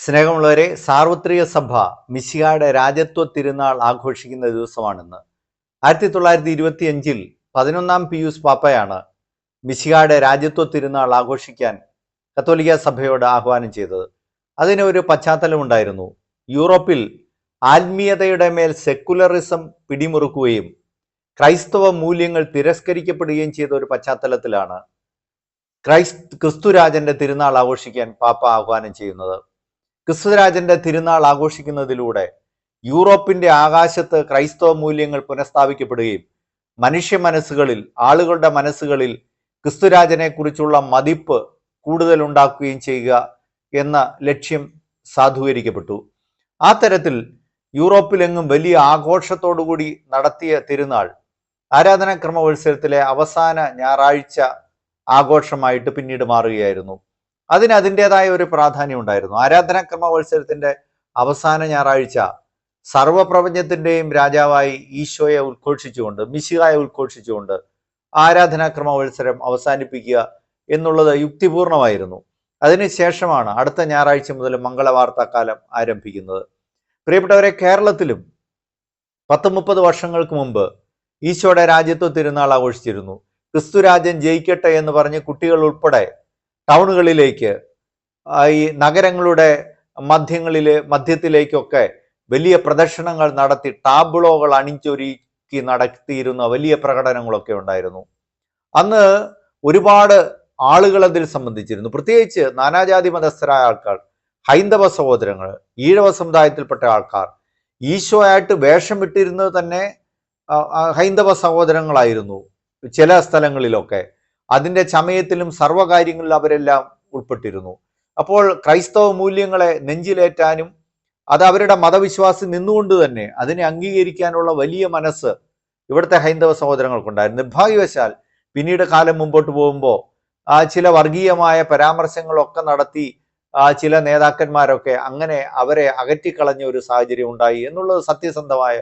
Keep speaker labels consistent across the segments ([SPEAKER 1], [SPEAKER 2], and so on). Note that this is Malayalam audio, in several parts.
[SPEAKER 1] സ്നേഹമുള്ളവരെ, സാർവത്രിക സഭ മിശിഹായുടെ രാജത്വ തിരുനാൾ ആഘോഷിക്കുന്ന ദിവസമാണിന്ന്. 1925 11 പിയൂസ് പാപ്പയാണ് മിശിഹായുടെ രാജത്വ തിരുനാൾ ആഘോഷിക്കാൻ കത്തോലിക്ക സഭയോട് ആഹ്വാനം ചെയ്തത്. അതിന് ഒരു പശ്ചാത്തലമുണ്ടായിരുന്നു. യൂറോപ്പിൽ ആത്മീയതയുടെ മേൽ സെക്കുലറിസം പിടിമുറുക്കുകയും ക്രൈസ്തവ മൂല്യങ്ങൾ തിരസ്കരിക്കപ്പെടുകയും ചെയ്ത ഒരു പശ്ചാത്തലത്തിലാണ് ക്രിസ്തുരാജന്റെ തിരുനാൾ ആഘോഷിക്കാൻ പാപ്പ ആഹ്വാനം ചെയ്യുന്നത്. ക്രിസ്തുരാജന്റെ തിരുനാൾ ആഘോഷിക്കുന്നതിലൂടെ യൂറോപ്പിന്റെ ആകാശത്ത് ക്രൈസ്തവ മൂല്യങ്ങൾ പുനഃസ്ഥാപിക്കപ്പെടുകയും മനുഷ്യ മനസ്സുകളിൽ, ആളുകളുടെ മനസ്സുകളിൽ ക്രിസ്തുരാജനെ കുറിച്ചുള്ള മതിപ്പ് കൂടുതൽ ഉണ്ടാക്കുകയും ചെയ്യുക എന്ന ലക്ഷ്യം സാധൂകരിക്കപ്പെട്ടു. ആ തരത്തിൽ യൂറോപ്പിലെങ്ങും വലിയ ആഘോഷത്തോടുകൂടി നടത്തിയ തിരുനാൾ ആരാധനാക്രമോത്സവത്തിലെ അവസാന ഞായറാഴ്ച ആഘോഷമായിട്ട് പിന്നീട് മാറുകയായിരുന്നു. അതിന് അതിൻ്റെതായ ഒരു പ്രാധാന്യം ഉണ്ടായിരുന്നു. ആരാധനാക്രമോത്സവത്തിന്റെ അവസാന ഞായറാഴ്ച സർവപ്രപഞ്ചത്തിന്റെയും രാജാവായി ഈശോയെ ഉദ്ഘോഷിച്ചുകൊണ്ട്, മിശിഹായെ ഉദ്ഘോഷിച്ചുകൊണ്ട് ആരാധനാക്രമോത്സവം അവസാനിപ്പിക്കുക എന്നുള്ളത് യുക്തിപൂർണമായിരുന്നു. അതിനുശേഷമാണ് അടുത്ത ഞായറാഴ്ച മുതൽ മംഗളവാർത്താക്കാലം ആരംഭിക്കുന്നത്. പ്രിയപ്പെട്ടവരെ, കേരളത്തിലും 10-30 വർഷങ്ങൾക്ക് മുമ്പ് ഈശോയുടെ രാജ്യത്വ തിരുനാൾ ആഘോഷിച്ചിരുന്നു. ക്രിസ്തുരാജൻ ജയിക്കട്ടെ എന്ന് പറഞ്ഞ് കുട്ടികൾ ഉൾപ്പെടെ ടൗണുകളിലേക്ക്, ഈ നഗരങ്ങളുടെ മധ്യത്തിലേക്കൊക്കെ വലിയ പ്രദർശനങ്ങൾ നടത്തി ടാബ്ലോകൾ അണിഞ്ഞൊരുക്കി നടത്തിയിരുന്ന വലിയ പ്രകടനങ്ങളൊക്കെ ഉണ്ടായിരുന്നു. അന്ന് ഒരുപാട് ആളുകൾ അതിൽ സംബന്ധിച്ചിരുന്നു. പ്രത്യേകിച്ച് നാനാജാതി മതസ്ഥരായ ആൾക്കാർ, ഹൈന്ദവ സഹോദരങ്ങൾ, ഈഴവ സമുദായത്തിൽപ്പെട്ട ആൾക്കാർ. ഈശോയായിട്ട് വേഷം വിട്ടിരുന്നത് തന്നെ ഹൈന്ദവ സഹോദരങ്ങളായിരുന്നു ചില സ്ഥലങ്ങളിലൊക്കെ. അതിൻ്റെ ചമയത്തിലും സർവ്വകാര്യങ്ങളിലും അവരെല്ലാം ഉൾപ്പെട്ടിരുന്നു. അപ്പോൾ ക്രൈസ്തവ മൂല്യങ്ങളെ നെഞ്ചിലേറ്റാനും അത് അവരുടെ മതവിശ്വാസം നിന്നുകൊണ്ട് തന്നെ അതിനെ അംഗീകരിക്കാനുള്ള വലിയ മനസ്സ് ഇവിടുത്തെ ഹൈന്ദവ സഹോദരങ്ങൾക്കുണ്ടായിരുന്നു. നിർഭാഗ്യവശാൽ പിന്നീട് കാലം മുമ്പോട്ട് പോകുമ്പോൾ ചില വർഗീയമായ പരാമർശങ്ങളൊക്കെ നടത്തി ചില നേതാക്കന്മാരൊക്കെ അങ്ങനെ അവരെ അകറ്റിക്കളഞ്ഞ ഒരു സാഹചര്യം ഉണ്ടായി എന്നുള്ളത് സത്യസന്ധമായ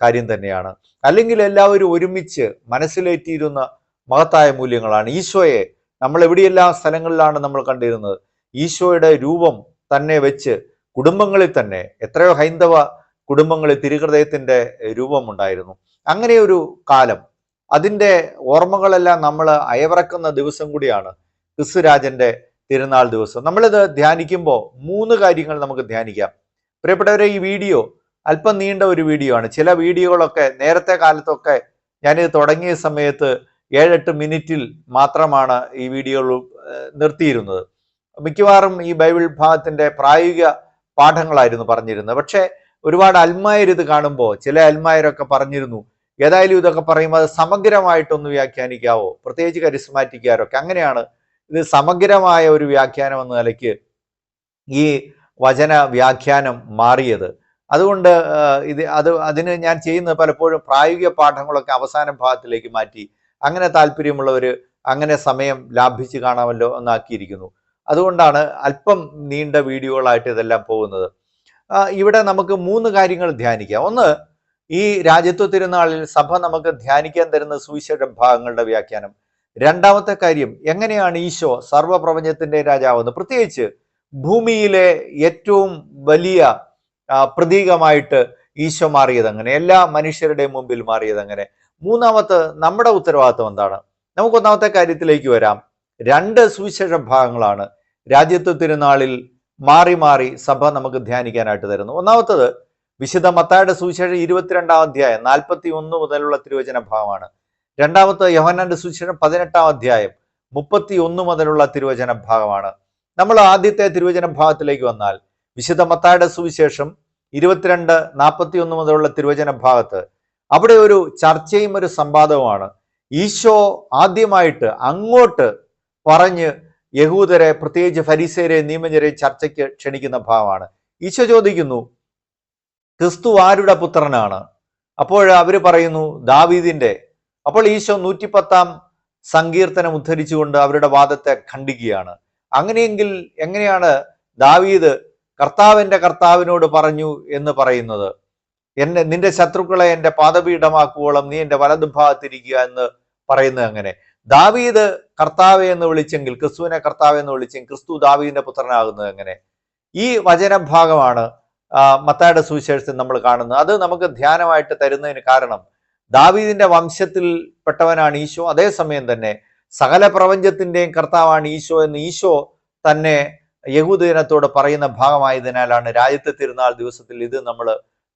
[SPEAKER 1] കാര്യം തന്നെയാണ്. അല്ലെങ്കിൽ എല്ലാവരും ഒരുമിച്ച് മനസ്സിലേറ്റിയിരുന്ന മഹത്തായ മൂല്യങ്ങളാണ്. ഈശോയെ നമ്മൾ എവിടെയെല്ലാം സ്ഥലങ്ങളിലാണ് നമ്മൾ കണ്ടിരുന്നത്. ഈശോയുടെ രൂപം തന്നെ വെച്ച് കുടുംബങ്ങളിൽ തന്നെ എത്രയോ ഹൈന്ദവ കുടുംബങ്ങളിൽ തിരുഹൃദയത്തിന്റെ രൂപമുണ്ടായിരുന്നു. അങ്ങനെ ഒരു കാലം, അതിൻ്റെ ഓർമ്മകളെല്ലാം നമ്മൾ അയവിറക്കുന്ന ദിവസം കൂടിയാണ് ക്രിസ്തുരാജന്റെ തിരുനാൾ ദിവസം. നമ്മളിത് ധ്യാനിക്കുമ്പോൾ 3 കാര്യങ്ങൾ നമുക്ക് ധ്യാനിക്കാം. പ്രിയപ്പെട്ടവരെ, ഈ വീഡിയോ അല്പം നീണ്ട ഒരു വീഡിയോ ആണ്. ചില വീഡിയോകളൊക്കെ നേരത്തെ കാലത്തൊക്കെ ഞാനിത് തുടങ്ങിയ സമയത്ത് 7-8 മിനിറ്റിൽ മാത്രമാണ് ഈ വീഡിയോകൾ നിർത്തിയിരുന്നത്. മിക്കവാറും ഈ ബൈബിൾ ഭാഗത്തിന്റെ പ്രായോഗിക പാഠങ്ങളായിരുന്നു പറഞ്ഞിരുന്നത്. പക്ഷെ ഒരുപാട് അൽമായർ ഇത് കാണുമ്പോൾ, ചില അൽമായരൊക്കെ പറഞ്ഞിരുന്നു, ഏതായാലും ഇതൊക്കെ പറയുമ്പോൾ അത് സമഗ്രമായിട്ടൊന്ന് വ്യാഖ്യാനിക്കാവോ, പ്രത്യേകിച്ച് കരിസ്മാറ്റിക്കാരൊക്കെ അങ്ങനെയാണ് ഇത് സമഗ്രമായ ഒരു വ്യാഖ്യാനം എന്ന നിലയ്ക്ക് ഈ വചന വ്യാഖ്യാനം മാറിയത്. അതുകൊണ്ട് അതിന് ഞാൻ ചെയ്യുന്നത് പലപ്പോഴും പ്രായോഗിക പാഠങ്ങളൊക്കെ അവസാന ഭാഗത്തിലേക്ക് മാറ്റി, അങ്ങനെ താല്പര്യമുള്ളവർ അങ്ങനെ സമയം ലാഭിച്ച് കാണാമല്ലോ എന്നാക്കിയിരിക്കുന്നു. അതുകൊണ്ടാണ് അല്പം നീണ്ട വീഡിയോകളായിട്ട് ഇതെല്ലാം പോകുന്നത്. ഇവിടെ നമുക്ക് 3 കാര്യങ്ങൾ ധ്യാനിക്കാം. ഒന്ന്, ഈ രാജ്യത്വ തിരുനാളിൽ സഭ നമുക്ക് ധ്യാനിക്കാൻ തരുന്ന സുവിശേഷ ഭാഗങ്ങളുടെ വ്യാഖ്യാനം. രണ്ടാമത്തെ കാര്യം, എങ്ങനെയാണ് ഈശോ സർവപ്രപഞ്ചത്തിന്റെ രാജാവെന്ന്, പ്രത്യേകിച്ച് ഭൂമിയിലെ ഏറ്റവും വലിയ പ്രതീകമായിട്ട് ഈശോ മാറിയതെങ്ങനെ, എല്ലാ മനുഷ്യരുടെയും മുമ്പിൽ മാറിയതെങ്ങനെ. മൂന്നാമത്തെ, നമ്മുടെ ഉത്തരവാദിത്വം എന്താണ്. നമുക്ക് ഒന്നാമത്തെ കാര്യത്തിലേക്ക് വരാം. 2 സുവിശേഷ ഭാഗങ്ങളാണ് രാജ്യത്വ തിരുനാളിൽ മാറി മാറി സഭ നമുക്ക് ധ്യാനിക്കാനായിട്ട് തരുന്നു. ഒന്നാമത്തത് വിശുദ്ധ മത്തായിയുടെ സുവിശേഷം 22-ാം അധ്യായം 41 മുതലുള്ള തിരുവചന ഭാഗമാണ്. രണ്ടാമത്തെ യോഹന്നാന്റെ സുവിശേഷം 18-ാം അധ്യായം 31 മുതലുള്ള തിരുവചന ഭാഗമാണ്. നമ്മൾ ആദ്യത്തെ തിരുവചന ഭാഗത്തിലേക്ക് വന്നാൽ വിശുദ്ധ മത്തായിയുടെ സുവിശേഷം 22-41 മുതലുള്ള തിരുവചന ഭാഗത്ത് അവിടെ ഒരു ചർച്ചയും ഒരു സംവാദവുമാണ്. ഈശോ ആദ്യമായിട്ട് അങ്ങോട്ട് പറഞ്ഞ് യഹൂദരെ, പ്രത്യേകിച്ച് ഫരീസയരെ, നിയമജ്ഞരെ ചർച്ചയ്ക്ക് ക്ഷണിക്കുന്ന ഭാഗമാണ്. ഈശോ ചോദിക്കുന്നു, ക്രിസ്തു ആരുടെ പുത്രനാണ്? അപ്പോൾ അവർ പറയുന്നു, ദാവീദിന്റെ. അപ്പോൾ ഈശോ 110-ാം സങ്കീർത്തനം ഉദ്ധരിച്ചുകൊണ്ട് അവരുടെ വാദത്തെ ഖണ്ഡിക്കുകയാണ്. അങ്ങനെയെങ്കിൽ എങ്ങനെയാണ് ദാവീദ് കർത്താവിന്റെ കർത്താവിനോട് പറഞ്ഞു എന്ന് പറയുന്നത്? നിന്റെ ശത്രുക്കളെ എൻ്റെ പാദപീഠമാക്കുവോളം നീ എൻ്റെ വലതുഭാഗത്തിരിക്കുക എന്ന് പറയുന്നത് അങ്ങനെ? ദാവീദ് കർത്താവെ എന്ന് വിളിച്ചെങ്കിൽ, ക്രിസ്തുവിനെ കർത്താവ് എന്ന് വിളിച്ചെങ്കിൽ ക്രിസ്തു ദാവീദിന്റെ പുത്രനാകുന്നത് എങ്ങനെ? ഈ വചനഭാഗമാണ് മത്തായിയുടെ സുവിശേഷത്തിൽ നമ്മൾ കാണുന്നത്. അത് നമുക്ക് ധ്യാനമായിട്ട് തരുന്നതിന് കാരണം ദാവീദിന്റെ വംശത്തിൽപ്പെട്ടവനാണ് ഈശോ, അതേസമയം തന്നെ സകല പ്രപഞ്ചത്തിന്റെയും കർത്താവാണ് ഈശോ എന്ന് ഈശോ തന്നെ യഹൂദജനത്തോട് പറയുന്ന ഭാഗമായതിനാലാണ് രാജ്യത്തെ തിരുനാൾ ദിവസത്തിൽ ഇത് നമ്മൾ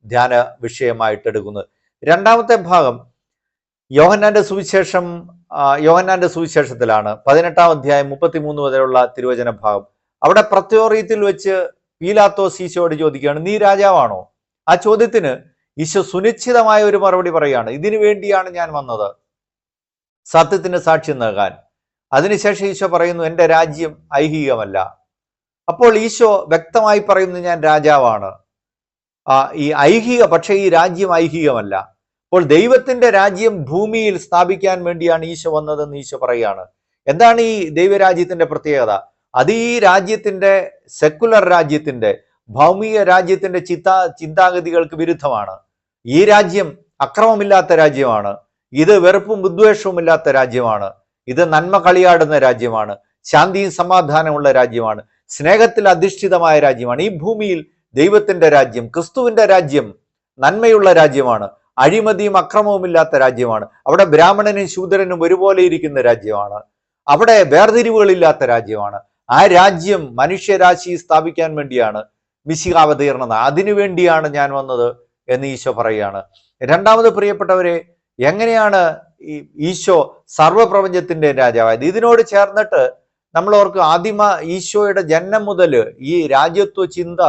[SPEAKER 1] ധ്യാന വിഷയമായിട്ട് എടുക്കുന്നത്. രണ്ടാമത്തെ ഭാഗം യോഹന്നാന്റെ സുവിശേഷത്തിലാണ് 18-ാം അധ്യായം 33 വരെയുള്ള തിരുവചന ഭാഗം. അവിടെ പ്രത്യോറിയത്തിൽ വെച്ച് പീലാത്തോസ് ഈശോയോട് ചോദിക്കുകയാണ്, നീ രാജാവാണോ? ആ ചോദ്യത്തിന് ഈശോ സുനിശ്ചിതമായ ഒരു മറുപടി പറയുകയാണ്, ഇതിനു വേണ്ടിയാണ് ഞാൻ വന്നത്, സത്യത്തിന് സാക്ഷ്യം നൽകാൻ. അതിനുശേഷം ഈശോ പറയുന്നു, എൻ്റെ രാജ്യം ഐഹികമല്ല. അപ്പോൾ ഈശോ വ്യക്തമായി പറയുന്നു, ഞാൻ രാജാവാണ്. പക്ഷേ ഈ രാജ്യം ഐഹികമല്ല. അപ്പോൾ ദൈവത്തിന്റെ രാജ്യം ഭൂമിയിൽ സ്ഥാപിക്കാൻ വേണ്ടിയാണ് ഈശോ വന്നതെന്ന് ഈശോ പറയുകയാണ്. എന്താണ് ഈ ദൈവരാജ്യത്തിന്റെ പ്രത്യേകത? അത് ഈ രാജ്യത്തിന്റെ, സെക്കുലർ രാജ്യത്തിന്റെ, ഭൗമിക രാജ്യത്തിന്റെ ചിന്താഗതികൾക്ക് വിരുദ്ധമാണ്. ഈ രാജ്യം അക്രമമില്ലാത്ത രാജ്യമാണ്. ഇത് വെറുപ്പും വിദ്വേഷവും ഇല്ലാത്ത രാജ്യമാണ്. ഇത് നന്മ കളിയാടുന്ന രാജ്യമാണ്. ശാന്തിയും സമാധാനമുള്ള രാജ്യമാണ്. സ്നേഹത്തിൽ അധിഷ്ഠിതമായ രാജ്യമാണ്. ഈ ഭൂമിയിൽ ദൈവത്തിന്റെ രാജ്യം, ക്രിസ്തുവിന്റെ രാജ്യം നന്മയുള്ള രാജ്യമാണ്. അഴിമതിയും അക്രമവും ഇല്ലാത്ത രാജ്യമാണ്. അവിടെ ബ്രാഹ്മണനും ശൂദ്രനും ഒരുപോലെ ഇരിക്കുന്ന രാജ്യമാണ്. അവിടെ വേർതിരിവുകളില്ലാത്ത രാജ്യമാണ്. ആ രാജ്യം മനുഷ്യരാശി സ്ഥാപിക്കാൻ വേണ്ടിയാണ് മിശിഹ അവതീർണത്. അതിനുവേണ്ടിയാണ് ഞാൻ വന്നത് എന്ന് ഈശോ പറയുകയാണ്. രണ്ടാമത് പ്രിയപ്പെട്ടവരെ, എങ്ങനെയാണ് ഈശോ സർവപ്രപഞ്ചത്തിന്റെ രാജാവായത്? ഇതിനോട് ചേർന്നിട്ട് നമ്മൾ ഓർക്കും, ആദിമ ഈശോയുടെ ജന്മം മുതൽ ഈ രാജ്യത്വ ചിന്ത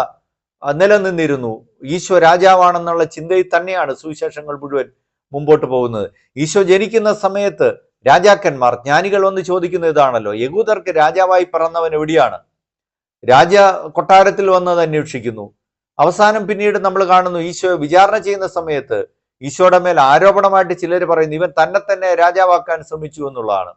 [SPEAKER 1] നിലനിന്നിരുന്നു. ഈശോ രാജാവാണെന്നുള്ള ചിന്തയിൽ തന്നെയാണ് സുവിശേഷങ്ങൾ മുഴുവൻ മുമ്പോട്ട് പോകുന്നത്. ഈശോ ജനിക്കുന്ന സമയത്ത് രാജാക്കന്മാർ, ജ്ഞാനികൾ വന്ന് ചോദിക്കുന്ന ഇതാണല്ലോ, യഹൂദർക്ക് രാജാവായി പിറന്നവൻ എവിടെയാണ്? രാജ കൊട്ടാരത്തിൽ വന്നത് അന്വേഷിക്കുന്നു. അവസാനം പിന്നീട് നമ്മൾ കാണുന്നു, ഈശോയെ വിചാരണ ചെയ്യുന്ന സമയത്ത് ഈശോയുടെ മേൽ ആരോപണമായിട്ട് ചിലർ പറയുന്നു, ഇവൻ തന്നെ രാജാവാക്കാൻ ശ്രമിച്ചു എന്നുള്ളതാണ്.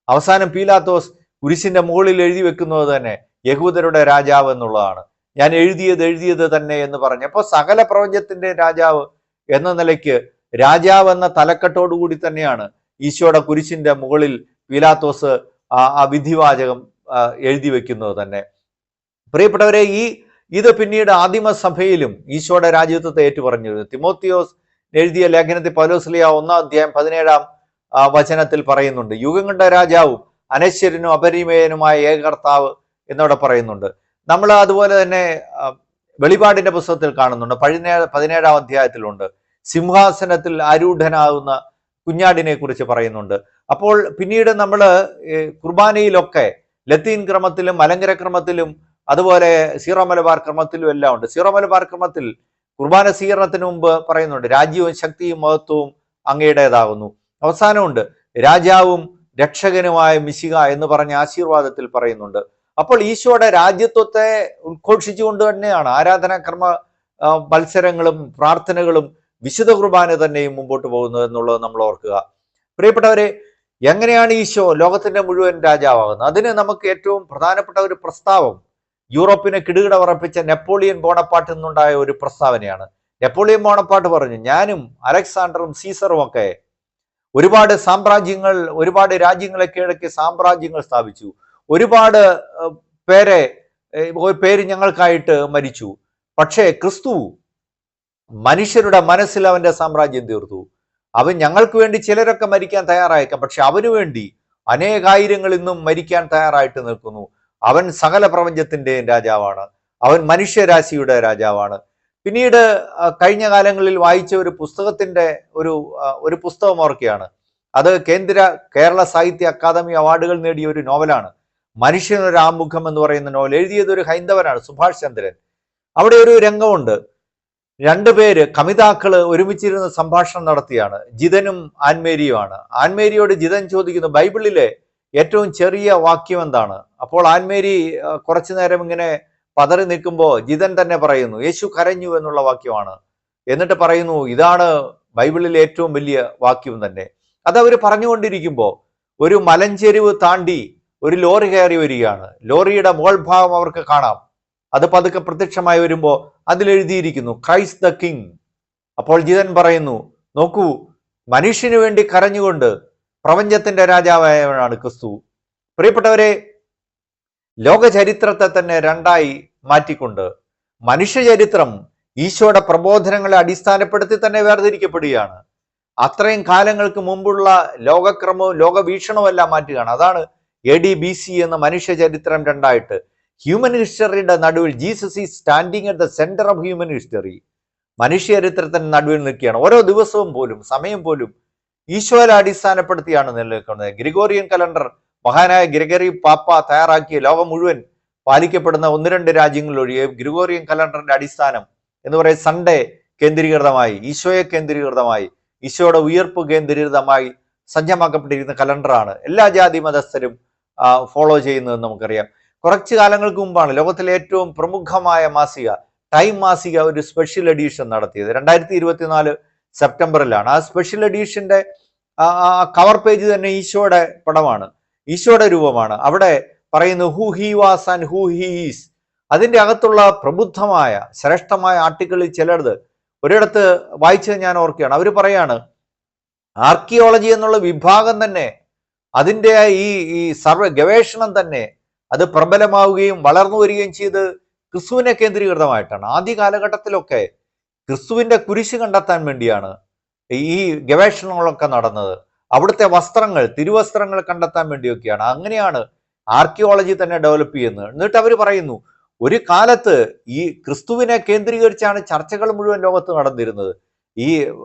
[SPEAKER 1] അവസാനം പീലാത്തോസ് കുരിശിന്റെ മുകളിൽ എഴുതി വെക്കുന്നത് തന്നെ യഹൂദരുടെ രാജാവ് എന്നുള്ളതാണ്. ഞാൻ എഴുതിയത് തന്നെ എന്ന് പറഞ്ഞു. അപ്പോൾ സകല പ്രപഞ്ചത്തിന്റെ രാജാവ് എന്ന നിലയ്ക്ക് രാജാവ് എന്ന തലക്കെട്ടോടുകൂടി തന്നെയാണ് ഈശോയുടെ കുരിശിന്റെ മുകളിൽ പീലാത്തോസ് ആ വിധിവാചകം എഴുതി വെക്കുന്നത് തന്നെ. പ്രിയപ്പെട്ടവരെ, ഇത് പിന്നീട് ആദിമസഭയിലും ഈശോയുടെ രാജ്യത്വത്തെ ഏറ്റുപറഞ്ഞിരുന്നു. തിമോത്തിയോസ് എഴുതിയ ലേഖനത്തിൽ പൗലോസ്ലീഹ 1-ാം അധ്യായം 17-ാം വചനത്തിൽ പറയുന്നുണ്ട്, യുഗങ്ങളുടെ രാജാവും അനശ്വരനും അപരിമേയനുമായ ഏകകർത്താവ് എന്നവിടെ പറയുന്നുണ്ട്. നമ്മൾ അതുപോലെ തന്നെ വെളിപാടിന്റെ പുസ്തകത്തിൽ കാണുന്നുണ്ട്. 17-ാം അധ്യായത്തിലുണ്ട്, സിംഹാസനത്തിൽ ആരൂഢനാകുന്ന കുഞ്ഞാടിനെ കുറിച്ച് പറയുന്നുണ്ട്. അപ്പോൾ പിന്നീട് നമ്മൾ കുർബാനയിലൊക്കെ ലത്തീൻ ക്രമത്തിലും മലങ്കര ക്രമത്തിലും അതുപോലെ സീറോ മലബാർ ക്രമത്തിലും എല്ലാം ഉണ്ട്. സീറോ മലബാർ ക്രമത്തിൽ കുർബാന സ്വീകരണത്തിന് മുമ്പ് പറയുന്നുണ്ട്, രാജ്യവും ശക്തിയും മഹത്വവും അങ്ങയുടേതാകുന്നു. അവസാനമുണ്ട്, രാജാവും രക്ഷകനുമായ മിശിഹ എന്ന് പറഞ്ഞ ആശീർവാദത്തിൽ പറയുന്നുണ്ട്. അപ്പോൾ ഈശോയുടെ രാജ്യത്വത്തെ ഉദ്ഘോഷിച്ചുകൊണ്ട് തന്നെയാണ് ആരാധനാക്രമ മത്സരങ്ങളും പ്രാർത്ഥനകളും വിശുദ്ധ കുർബാന തന്നെയും മുമ്പോട്ട് പോകുന്നത് എന്നുള്ളത് നമ്മൾ ഓർക്കുക. പ്രിയപ്പെട്ടവരെ, എങ്ങനെയാണ് ഈശോ ലോകത്തിന്റെ മുഴുവൻ രാജാവാകുന്നത്? അതിന് നമുക്ക് ഏറ്റവും പ്രധാനപ്പെട്ട ഒരു പ്രസ്താവം യൂറോപ്പിനെ കിടുകിട ഉറപ്പിച്ച നെപ്പോളിയൻ ബോണപ്പാർട്ടിൽ നിന്നുണ്ടായ ഒരു പ്രസ്താവനയാണ്. നെപ്പോളിയൻ ബോണപ്പാർട്ട് പറഞ്ഞു, ഞാനും അലക്സാണ്ടറും സീസറും ഒക്കെ ഒരുപാട് രാജ്യങ്ങളെ കീഴടക്കി സാമ്രാജ്യങ്ങൾ സ്ഥാപിച്ചു. ഒരുപാട് പേര് ഞങ്ങൾക്കായിട്ട് മരിച്ചു. പക്ഷേ ക്രിസ്തു മനുഷ്യരുടെ മനസ്സിൽ അവന്റെ സാമ്രാജ്യം തീർത്തു. അവൻ ഞങ്ങൾക്ക് വേണ്ടി ചിലരൊക്കെ മരിക്കാൻ തയ്യാറായേക്കാം, പക്ഷെ അവനു വേണ്ടി അനേകായിരങ്ങൾ ഇന്നും മരിക്കാൻ തയ്യാറായിട്ട് നിൽക്കുന്നു. അവൻ സകല പ്രപഞ്ചത്തിന്റെയും രാജാവാണ്. അവൻ മനുഷ്യരാശിയുടെ രാജാവാണ്. പിന്നീട് കഴിഞ്ഞ കാലങ്ങളിൽ വായിച്ച ഒരു പുസ്തകത്തിന്റെ ഒരു പുസ്തകം ഓർക്കുകയാണ്. അത് കേരള സാഹിത്യ അക്കാദമി അവാർഡുകൾ നേടിയ ഒരു നോവലാണ്. മനുഷ്യനൊരു ആമുഖം എന്ന് പറയുന്ന നോവൽ. എഴുതിയത് ഒരു ഹൈന്ദവനാണ്, സുഭാഷ് ചന്ദ്രൻ. അവിടെ ഒരു രംഗമുണ്ട്, രണ്ടുപേര് കമിതാക്കള് ഒരുമിച്ചിരുന്ന് സംഭാഷണം നടത്തിയാണ്. ജിതനും ആൻമേരിയുമാണ്. ആൻമേരിയോട് ജിതൻ ചോദിക്കുന്നു, ബൈബിളിലെ ഏറ്റവും ചെറിയ വാക്യം എന്താണ്? അപ്പോൾ ആൻമേരി കുറച്ചു നേരം ഇങ്ങനെ പതറി നിൽക്കുമ്പോൾ ജിതൻ തന്നെ പറയുന്നു, യേശു കരഞ്ഞു എന്നുള്ള വാക്യമാണ്. എന്നിട്ട് പറയുന്നു, ഇതാണ് ബൈബിളിലെ ഏറ്റവും വലിയ വാക്യം തന്നെ. അതവർ പറഞ്ഞുകൊണ്ടിരിക്കുമ്പോൾ ഒരു മലഞ്ചെരിവ് താണ്ടി ഒരു ലോറി കയറി വരികയാണ്. ലോറിയുടെ മുകൾ ഭാഗം അവർക്ക് കാണാം. അത് പതുക്കെ പ്രത്യക്ഷമായി വരുമ്പോൾ അതിലെഴുതിയിരിക്കുന്നു, ക്രൈസ്റ്റ് ദ കിങ്. അപ്പോൾ ജിതൻ പറയുന്നു, നോക്കൂ, മനുഷ്യന് വേണ്ടി കരഞ്ഞുകൊണ്ട് പ്രപഞ്ചത്തിന്റെ രാജാവായവനാണ് ക്രിസ്തു. പ്രിയപ്പെട്ടവരെ, ലോക ചരിത്രത്തെ തന്നെ രണ്ടായി മാറ്റിക്കൊണ്ട് മനുഷ്യചരിത്രം ഈശോയുടെ പ്രബോധനങ്ങളെ അടിസ്ഥാനപ്പെടുത്തി തന്നെ വേർതിരിക്കപ്പെടുകയാണ്. അത്രയും കാലങ്ങൾക്ക് മുമ്പുള്ള ലോകക്രമവും ലോകവീക്ഷണവും എല്ലാം മാറ്റുകയാണ്. അതാണ് AD-BC എന്ന മനുഷ്യ ചരിത്രം രണ്ടായിട്ട്. ഹ്യൂമൻ ഹിസ്റ്ററിയുടെ നടുവിൽ Jesus is standing at the centre of human history. മനുഷ്യ ചരിത്രത്തിന് നടുവിൽ നിൽക്കുകയാണ്. ഓരോ ദിവസവും പോലും സമയം പോലും ഈശോയെ അടിസ്ഥാനപ്പെടുത്തിയാണ് നിലനിൽക്കുന്നത്. ഗ്രിഗോറിയൻ കലണ്ടർ മഹാനായ ഗ്രിഗറി പാപ്പ തയ്യാറാക്കിയ ലോകം മുഴുവൻ പാലിക്കപ്പെടുന്ന 1-2 രാജ്യങ്ങളിലൊഴികെ ഗ്രിഗോറിയൻ കലണ്ടറിന്റെ അടിസ്ഥാനം എന്ന് പറയുന്നത് സൺഡേ കേന്ദ്രീകൃതമായി, ഈശോയെ കേന്ദ്രീകൃതമായി, ഈശോയുടെ ഉയർപ്പ് കേന്ദ്രീകൃതമായി സജ്ജമാക്കപ്പെട്ടിരിക്കുന്ന കലണ്ടറാണ് എല്ലാ ജാതി മതസ്ഥരും ഫോളോ ചെയ്യുന്നതെന്ന് നമുക്കറിയാം. കുറച്ചു കാലങ്ങൾക്ക് മുമ്പാണ് ലോകത്തിലെ ഏറ്റവും പ്രമുഖമായ മാസിക ടൈം മാസിക ഒരു സ്പെഷ്യൽ എഡീഷൻ നടത്തിയത്. 2024 സെപ്റ്റംബറിലാണ്. ആ സ്പെഷ്യൽ എഡീഷന്റെ കവർ പേജ് തന്നെ ഈശോയുടെ പടമാണ്, ഈശോയുടെ രൂപമാണ്. അവിടെ പറയുന്നു who he was and who he is. അതിൻ്റെ അകത്തുള്ള പ്രബുദ്ധമായ ശ്രേഷ്ഠമായ ആർട്ടിക്കിളിൽ ചിലത് ഒരിടത്ത് വായിച്ചത് ഞാൻ ഓർക്കുകയാണ്. അവർ പറയാണ് ആർക്കിയോളജി എന്നുള്ള വിഭാഗം തന്നെ, അതിൻ്റെ ഈ സർവ ഗവേഷണം തന്നെ അത് പ്രബലമാവുകയും വളർന്നു വരികയും ചെയ്ത് ക്രിസ്തുവിനെ കേന്ദ്രീകൃതമായിട്ടാണ്. ആദ്യ കാലഘട്ടത്തിലൊക്കെ ക്രിസ്തുവിന്റെ കുരിശ് കണ്ടെത്താൻ വേണ്ടിയാണ് ഈ ഗവേഷണങ്ങളൊക്കെ നടന്നത്. അവിടുത്തെ വസ്ത്രങ്ങൾ, തിരുവസ്ത്രങ്ങൾ കണ്ടെത്താൻ വേണ്ടിയൊക്കെയാണ്. അങ്ങനെയാണ് ആർക്കിയോളജി തന്നെ ഡെവലപ്പ് ചെയ്യുന്നത്. എന്നിട്ട് അവർ പറയുന്നു ഒരു കാലത്ത് ഈ ക്രിസ്തുവിനെ കേന്ദ്രീകരിച്ചാണ് ചർച്ചകൾ മുഴുവൻ ലോകത്ത് നടന്നിരുന്നത്. ഈ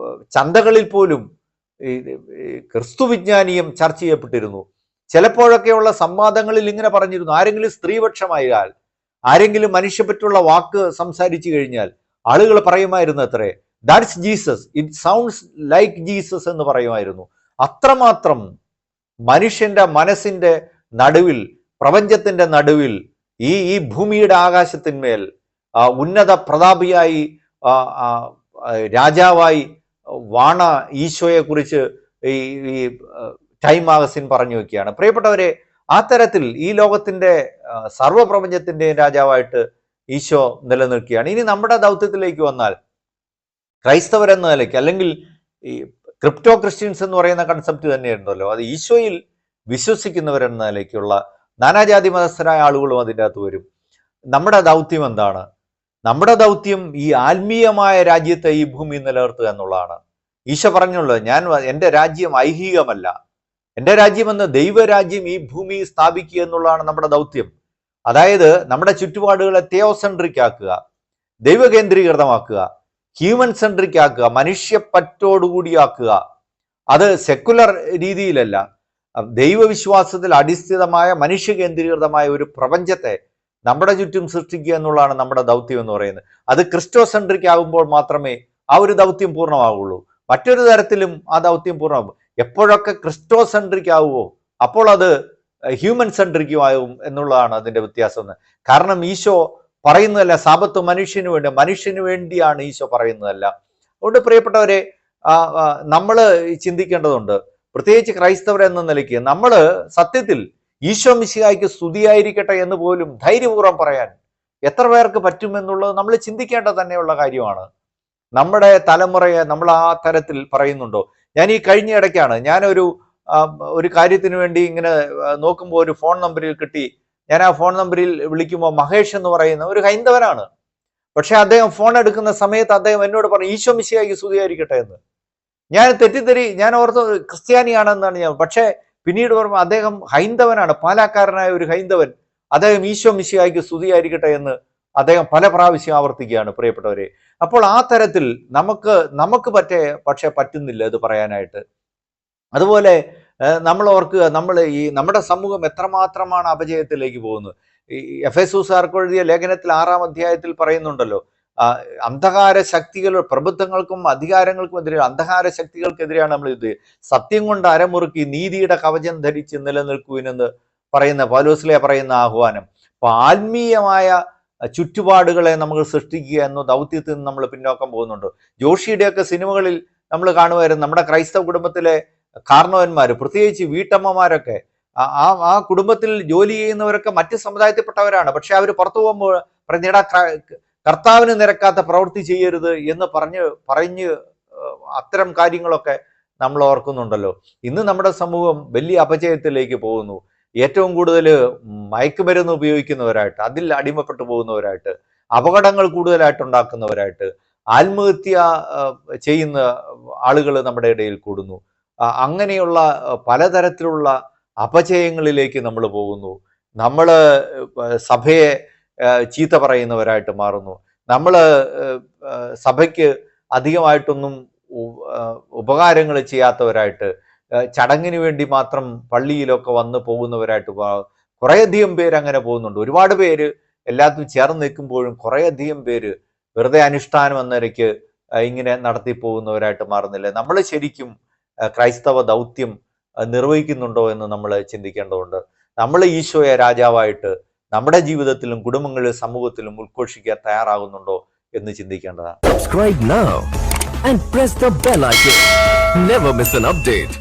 [SPEAKER 1] ചന്തകളിൽ പോലും ഈ ക്രിസ്തു വിജ്ഞാനീയം ചർച്ച ചെയ്യപ്പെട്ടിരുന്നു. ചിലപ്പോഴൊക്കെയുള്ള സംവാദങ്ങളിൽ ഇങ്ങനെ പറഞ്ഞിരുന്നു, ആരെങ്കിലും സ്ത്രീപക്ഷമായാൽ, ആരെങ്കിലും മനുഷ്യപ്പറ്റുള്ള വാക്ക് സംസാരിച്ചു കഴിഞ്ഞാൽ ആളുകൾ പറയുമായിരുന്നു അത്രേ, that's Jesus, it sounds like Jesus എന്ന് പറയുമായിരുന്നു. അത്രമാത്രം മനുഷ്യന്റെ മനസ്സിന്റെ നടുവിൽ, പ്രപഞ്ചത്തിന്റെ നടുവിൽ, ഈ ഭൂമിയുടെ ആകാശത്തിന്മേൽ ഉന്നത പ്രതാപിയായി രാജാവായി വാണ ഈശോയെ കുറിച്ച് ഈ ടൈം മാഗസിൻ പറഞ്ഞു വെക്കുകയാണ്. പ്രിയപ്പെട്ടവരെ, ആ തരത്തിൽ ഈ ലോകത്തിന്റെ സർവ്വപ്രപഞ്ചത്തിന്റെ രാജാവായിട്ട് ഈശോ നിലനിൽക്കുകയാണ്. ഇനി നമ്മുടെ ദൗത്യത്തിലേക്ക് വന്നാൽ ക്രൈസ്തവരെന്ന നിലയ്ക്ക്, അല്ലെങ്കിൽ ഈ ക്രിപ്റ്റോ ക്രിസ്ത്യൻസ് എന്ന് പറയുന്ന കൺസെപ്റ്റ് തന്നെയുണ്ടല്ലോ, അത് ഈശോയിൽ വിശ്വസിക്കുന്നവരെന്ന നിലയ്ക്കുള്ള നാനാജാതി മതസ്ഥരായ ആളുകളും അതിൻ്റെ അകത്ത് വരും. നമ്മുടെ ദൗത്യം എന്താണ്? നമ്മുടെ ദൗത്യം ഈ ആത്മീയമായ രാജ്യത്തെ ഈ ഭൂമി നിലനിർത്തുക എന്നുള്ളതാണ്. ഈശോ പറഞ്ഞുള്ളൂ, എൻ്റെ രാജ്യം ഐഹികമല്ല, എൻ്റെ രാജ്യമെന്ന് ദൈവരാജ്യം ഈ ഭൂമി സ്ഥാപിക്കുക എന്നുള്ളതാണ് നമ്മുടെ ദൗത്യം. അതായത് നമ്മുടെ ചുറ്റുപാടുകളെ തിയോസെൻട്രിക് ആക്കുക, ദൈവകേന്ദ്രീകൃതമാക്കുക, ഹ്യൂമൻ സെൻട്രിക് ആക്കുക, മനുഷ്യപ്പറ്റോടുകൂടിയാക്കുക. അത് സെക്കുലർ രീതിയിലല്ല, ദൈവവിശ്വാസത്തിൽ അടിസ്ഥിതമായ മനുഷ്യ കേന്ദ്രീകൃതമായ ഒരു പ്രപഞ്ചത്തെ നമ്മുടെ ചുറ്റും സൃഷ്ടിക്കുക എന്നുള്ളതാണ് നമ്മുടെ ദൗത്യം എന്ന് പറയുന്നത്. അത് ക്രിസ്റ്റോസെൻട്രിക് ആകുമ്പോൾ മാത്രമേ ആ ഒരു ദൗത്യം പൂർണ്ണമാകുള്ളൂ. മറ്റൊരു തരത്തിലും ആ ദൗത്യം പൂർണ്ണമാകും. എപ്പോഴൊക്കെ ക്രിസ്റ്റോസെൻട്രിക് ആവുമോ അപ്പോൾ അത് ഹ്യൂമൻ സെൻട്രിക്കും ആകും എന്നുള്ളതാണ് അതിൻ്റെ വ്യത്യാസം. കാരണം ഈശോ പറയുന്നതല്ല സാബത്ത് മനുഷ്യന് വേണ്ടിയാണ് ഈശോ പറയുന്നതല്ല. അതുകൊണ്ട് പ്രിയപ്പെട്ടവരെ, നമ്മൾ ചിന്തിക്കേണ്ടതുണ്ട്. പ്രത്യേകിച്ച് ക്രൈസ്തവർ എന്ന നിലയ്ക്ക് നമ്മൾ സത്യത്തിൽ ഈശോ മിശിഹായ്ക്ക് സ്തുതിയായിരിക്കട്ടെ എന്ന് പോലും ധൈര്യപൂർവ്വം പറയാൻ എത്ര പേർക്ക് പറ്റുമെന്നുള്ളത് നമ്മൾ ചിന്തിക്കേണ്ട തന്നെയുള്ള കാര്യമാണ്. നമ്മുടെ തലമുറയെ നമ്മൾ ആ തരത്തിൽ പറയുന്നുണ്ടോ? ഞാൻ ഈ കഴിഞ്ഞ ഇടയ്ക്കാണ് ഒരു കാര്യത്തിന് വേണ്ടി ഇങ്ങനെ നോക്കുമ്പോൾ ഒരു ഫോൺ നമ്പറിൽ കിട്ടി. ഞാൻ ആ ഫോൺ നമ്പറിൽ വിളിക്കുമ്പോൾ മഹേഷ് എന്ന് പറയുന്ന ഒരു ഹൈന്ദവനാണ്. പക്ഷെ അദ്ദേഹം ഫോൺ എടുക്കുന്ന സമയത്ത് അദ്ദേഹം എന്നോട് പറഞ്ഞു ഈശോ മിശിഹായ്ക്ക് സ്തുതിയായിരിക്കട്ടെ എന്ന്. ഞാൻ ഓർത്ത് ക്രിസ്ത്യാനിയാണെന്നാണ് ഞാൻ. പക്ഷേ പിന്നീട് പറയുമ്പോൾ അദ്ദേഹം ഹൈന്ദവനാണ്, പാലാക്കാരനായ ഒരു ഹൈന്ദവൻ. അദ്ദേഹം ഈശോ മിശിഹായ്ക്ക് സ്തുതിയായിരിക്കട്ടെ എന്ന് അദ്ദേഹം പല പ്രാവശ്യം ആവർത്തിക്കുകയാണ്. പ്രിയപ്പെട്ടവരെ, അപ്പോൾ ആ തരത്തിൽ നമുക്ക് പക്ഷെ പറ്റുന്നില്ല ഇത് പറയാനായിട്ട്. അതുപോലെ നമ്മൾ ഓർക്കുക, നമ്മുടെ സമൂഹം എത്രമാത്രമാണ് അപജയത്തിലേക്ക് പോകുന്നത്. ഈ എഫെസൂസുകാർക്ക് എഴുതിയ ലേഖനത്തിൽ 6-ാം അധ്യായത്തിൽ പറയുന്നുണ്ടല്ലോ, അന്ധകാര ശക്തികൾ, പ്രബുദ്ധങ്ങൾക്കും അധികാരങ്ങൾക്കും എതിരെ, അന്ധകാര ശക്തികൾക്കെതിരെയാണ് നമ്മൾ ഇത് സത്യം കൊണ്ട് അരമുറുക്കി നീതിയുടെ കവചം ധരിച്ച് നിലനിൽക്കുവിനെന്ന് പറയുന്ന പൗലോസിലെ പറയുന്ന ആഹ്വാനം. അപ്പൊ ആത്മീയമായ ചുറ്റുപാടുകളെ നമ്മൾ സൃഷ്ടിക്കുക എന്ന ദൗത്യത്തിൽ നിന്ന് നമ്മൾ പിന്നോക്കം പോകുന്നുണ്ട്. ജോഷിയുടെയൊക്കെ സിനിമകളിൽ നമ്മൾ കാണുമായിരുന്നു നമ്മുടെ ക്രൈസ്തവ കുടുംബത്തിലെ കാരണവന്മാർ, പ്രത്യേകിച്ച് വീട്ടമ്മമാരൊക്കെ, ആ കുടുംബത്തിൽ ജോലി ചെയ്യുന്നവരൊക്കെ മറ്റ് സമുദായത്തിൽപ്പെട്ടവരാണ്. പക്ഷെ അവർ പുറത്തു പോകുമ്പോൾ പറഞ്ഞിടാ കർത്താവിന് നിരക്കാത്ത പ്രവൃത്തി ചെയ്യരുത് എന്ന് പറഞ്ഞ് അത്തരം കാര്യങ്ങളൊക്കെ നമ്മൾ ഓർക്കുന്നുണ്ടല്ലോ. ഇന്ന് നമ്മുടെ സമൂഹം വലിയ അപജയത്തിലേക്ക് പോകുന്നു. ഏറ്റവും കൂടുതൽ മയക്കുമരുന്ന് ഉപയോഗിക്കുന്നവരായിട്ട്, അതിൽ അടിമപ്പെട്ടു പോകുന്നവരായിട്ട്, അപകടങ്ങൾ കൂടുതലായിട്ട് ഉണ്ടാക്കുന്നവരായിട്ട്, ആത്മഹത്യ ചെയ്യുന്ന ആളുകൾ നമ്മുടെ ഇടയിൽ കൂടുന്നു. അങ്ങനെയുള്ള പലതരത്തിലുള്ള അപചയങ്ങളിലേക്ക് നമ്മൾ പോകുന്നു. നമ്മൾ സഭയെ ചീത്ത പറയുന്നവരായിട്ട് മാറുന്നു. നമ്മൾ സഭയ്ക്ക് അധികമായിട്ടൊന്നും ഉപകാരങ്ങൾ ചെയ്യാത്തവരായിട്ട്, ചടങ്ങിന് വേണ്ടി മാത്രം പള്ളിയിലൊക്കെ വന്ന് പോകുന്നവരായിട്ട് കുറേയധികം പേര് അങ്ങനെ പോകുന്നുണ്ട്. ഒരുപാട് പേര് എല്ലാത്തിനും ചേർന്ന് നിൽക്കുമ്പോഴും കുറേയധികം പേര് വെറുതെ അനുഷ്ഠാനം എന്ന നിലയ്ക്ക് ഇങ്ങനെ നടത്തി പോകുന്നവരായിട്ട് മാറുന്നില്ല. നമ്മൾ ശരിക്കും ക്രൈസ്തവ ദൗത്യം നിർവഹിക്കുന്നുണ്ടോ എന്ന് നമ്മൾ ചിന്തിക്കേണ്ടതുണ്ട്. നമ്മൾ ഈശോയെ രാജാവായിട്ട് നമ്മുടെ ജീവിതത്തിലും കുടുംബങ്ങളിലും സമൂഹത്തിലും ഉദ്ഘോഷിക്കാൻ തയ്യാറാകുന്നുണ്ടോ എന്ന് ചിന്തിക്കേണ്ടതാണ്.
[SPEAKER 2] Subscribe now and press the bell icon. Never miss an update.